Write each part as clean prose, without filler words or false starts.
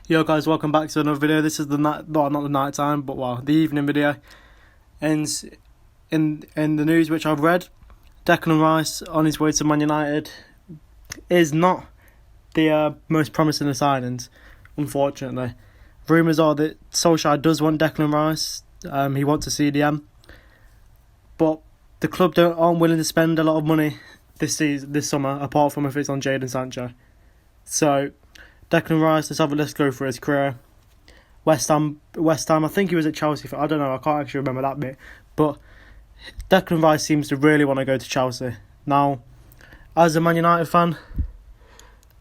Yo guys, welcome back to another video. This is the night, well, not the night time, but the evening video. And in the news which I've read, Declan Rice on his way to Man United is not the most promising of signings, unfortunately. Rumours are that Solskjaer does want Declan Rice. He wants a CDM, but the club aren't willing to spend a lot of money this summer, apart from if it's on Jadon Sancho. So Declan Rice, let's go through his career. West Ham, I think he was at Chelsea I don't know, I can't actually remember that bit. But Declan Rice seems to really want to go to Chelsea. Now, as a Man United fan,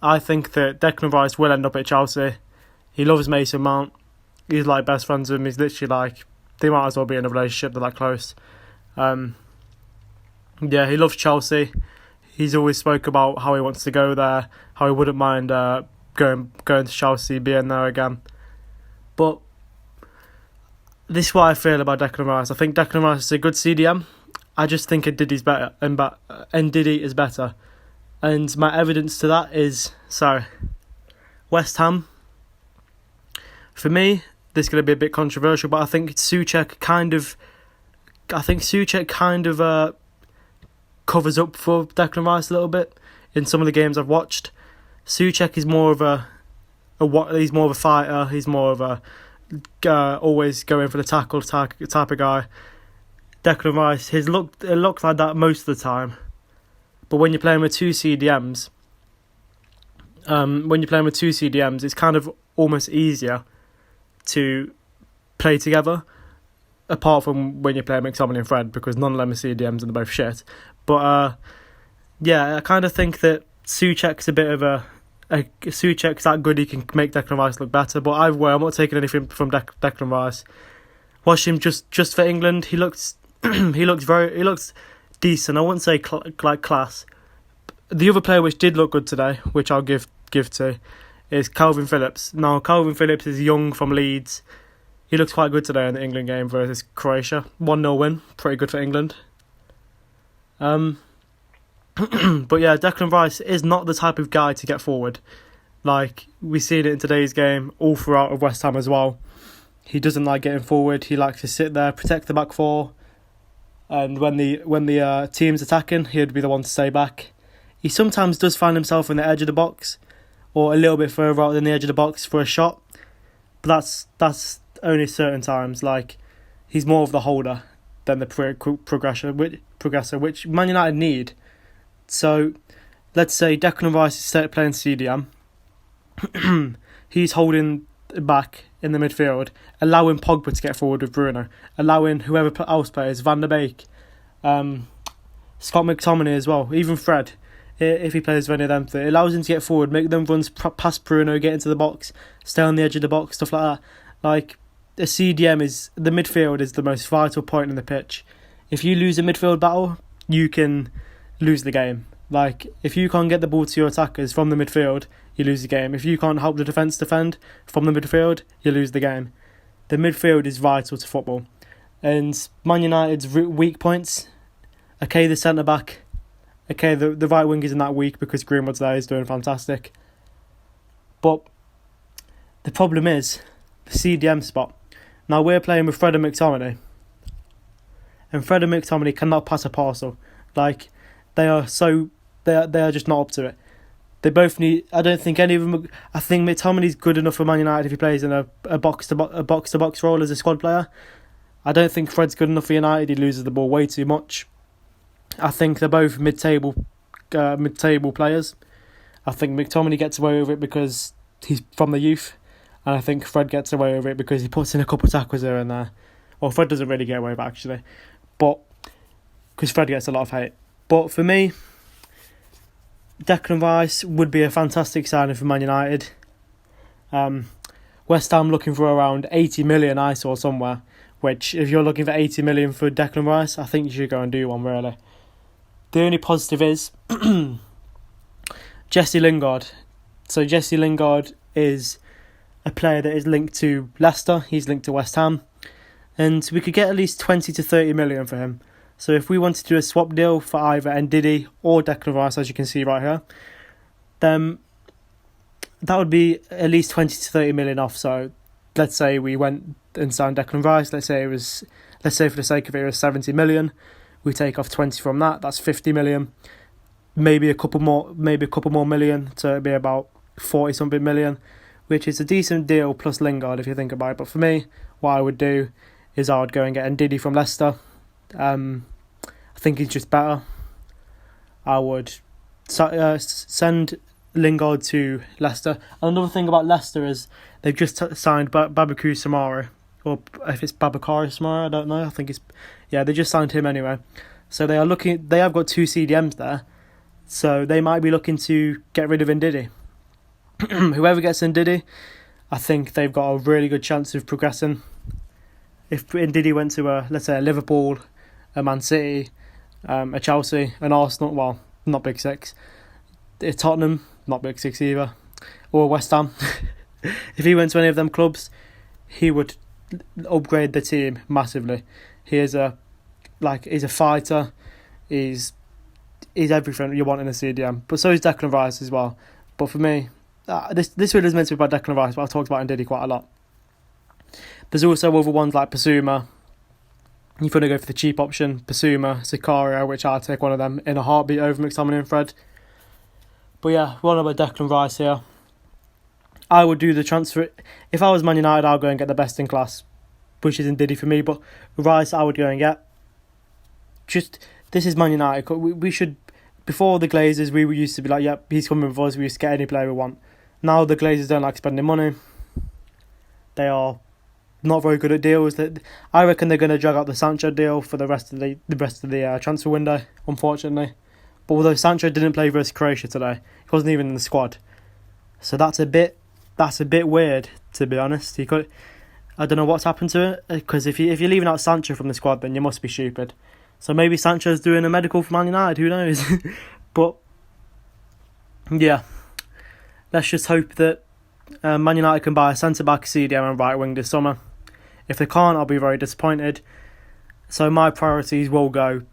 I think that Declan Rice will end up at Chelsea. He loves Mason Mount. He's like best friends with him. He's literally like, they might as well be in a relationship, they're that close. Yeah, he loves Chelsea. He's always spoke about how he wants to go there, how he wouldn't mind going to Chelsea, being there again. But this is what I feel about Declan Rice. I think Declan Rice is a good CDM. I just think Ndidi's better, and Ndidi is better. And my evidence to that is, West Ham. For me, this is going to be a bit controversial, but I think Souček kind of covers up for Declan Rice a little bit in some of the games I've watched. Souček is more of he's more of a fighter. He's more of a always going for the tackle type of guy. Declan Rice, it looks like that most of the time. But when you're playing with two CDMs, it's kind of almost easier to play together. Apart from when you're playing McTominay and Fred, because none of them are CDMs and they're both shit. But I kind of think that Souček's a bit of Souček's that good he can make Declan Rice look better. But either way, I'm not taking anything from Declan Rice. Watch him just for England. He looks he looks decent. I wouldn't say class. The other player which did look good today, which I'll give to, is Calvin Phillips. Now Calvin Phillips is young from Leeds. He looks quite good today in the England game versus Croatia. 1-0 win, pretty good for England. But yeah, Declan Rice is not the type of guy to get forward. Like, we seen it in today's game, all throughout of West Ham as well. He doesn't like getting forward. He likes to sit there, protect the back four. And when the team's attacking, he'd be the one to stay back. He sometimes does find himself in the edge of the box, or a little bit further out than the edge of the box for a shot. But that's only certain times. Like, he's more of the holder than the progressor, which Man United need. So let's say Declan Rice is playing CDM. He's holding back in the midfield, allowing Pogba to get forward with Bruno, allowing whoever else plays, Van der Beek, Scott McTominay as well, even Fred, if he plays with any of them, it allows him to get forward, make them runs past Bruno, get into the box, stay on the edge of the box, stuff like that. Like, the midfield is the most vital point in the pitch. If you lose a midfield battle, you can lose the game. Like, if you can't get the ball to your attackers from the midfield, you lose the game. If you can't help the defence defend from the midfield, you lose the game. The midfield is vital to football. And Man United's weak points, the centre-back, the right wing isn't that weak because Greenwood's there, he's doing fantastic. But the problem is the CDM spot. Now we're playing with Fred and McTominay, and Fred and McTominay cannot pass a parcel. Like, they are just not up to it. They both need. I don't think any of them. I think McTominay's good enough for Man United if he plays in a box to box role as a squad player. I don't think Fred's good enough for United. He loses the ball way too much. I think they're both mid-table players. I think McTominay gets away with it because he's from the youth. And I think Fred gets away with it because he puts in a couple of tackles here and there. Well, Fred doesn't really get away with it, actually. But, because Fred gets a lot of hate. But for me, Declan Rice would be a fantastic signing for Man United. West Ham looking for around 80 million, I saw somewhere. Which, if you're looking for 80 million for Declan Rice, I think you should go and do one, really. The only positive is Jesse Lingard. So Jesse Lingard is a player that is linked to Leicester. He's linked to West Ham. And we could get at least 20 to 30 million for him. So if we wanted to do a swap deal for either Ndidi or Declan Rice, as you can see right here, then that would be at least 20 to 30 million off. So let's say we went and signed Declan Rice. Let's say for the sake of it was 70 million. We take off 20 from that. That's 50 million. Maybe a couple more million to be about 40 something million, which is a decent deal plus Lingard if you think about it. But for me, what I would do is I would go and get Ndidi from Leicester. I think he's just better. I would send Lingard to Leicester. And another thing about Leicester is they've just signed Babaku Samara, or if it's Babakari Samara, I don't know. I think they just signed him anyway. So they have got 2 CDMs there, so they might be looking to get rid of Ndidi. Whoever gets Ndidi, I think they've got a really good chance of progressing. If Ndidi went to let's say a Liverpool, a Man City, a Chelsea, an Arsenal, well, not Big Six, a Tottenham, not Big Six either, or West Ham. If he went to any of them clubs, he would upgrade the team massively. He's a fighter. He's everything you want in a CDM. But so is Declan Rice as well. But for me, this video is meant to be about Declan Rice, but I've talked about Ndidi quite a lot. There's also other ones like Basuma. If you want to go for the cheap option, Basuma, Sicario, which I'll take one of them in a heartbeat over McTominay and Fred. But yeah, we're on about Declan Rice here. I would do the transfer. If I was Man United, I'll go and get the best in class, which is Ndidi for me. But Rice, I would go and get. This is Man United. We should, before the Glazers, we used to be like, yep, he's coming with us. We used to get any player we want. Now the Glazers don't like spending money. They are not very good at deals. I reckon they're going to drag out the Sancho deal for the rest of the transfer window, unfortunately. But although Sancho didn't play versus Croatia today, he wasn't even in the squad. So that's a bit weird, to be honest. I don't know what's happened to it, because if you're leaving out Sancho from the squad, then you must be stupid. So maybe Sancho's doing a medical for Man United, who knows? But yeah, let's just hope that Man United can buy a centre-back, CDM and right wing this summer. If they can't, I'll be very disappointed. So my priorities will go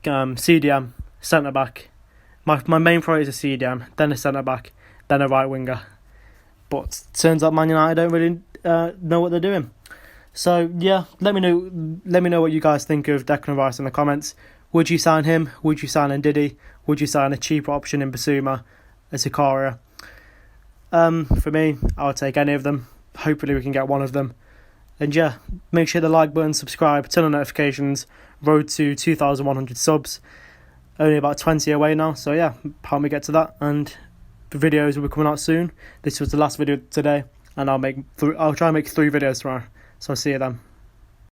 CDM, centre-back. My main priority is a CDM, then a centre-back, then a right winger. But it turns out Man United don't really know what they're doing. So yeah, let me know what you guys think of Declan Rice in the comments. Would you sign him? Would you sign Ndidi? Would you sign a cheaper option in Basuma, a Sicario? For me, I would take any of them. Hopefully we can get one of them. And yeah, make sure to hit the like button, subscribe, turn on notifications. Road to 2,100 subs. Only about 20 away now. So yeah, help me get to that. And the videos will be coming out soon. This was the last video today. And I'll try and make 3 videos tomorrow. So I'll see you then.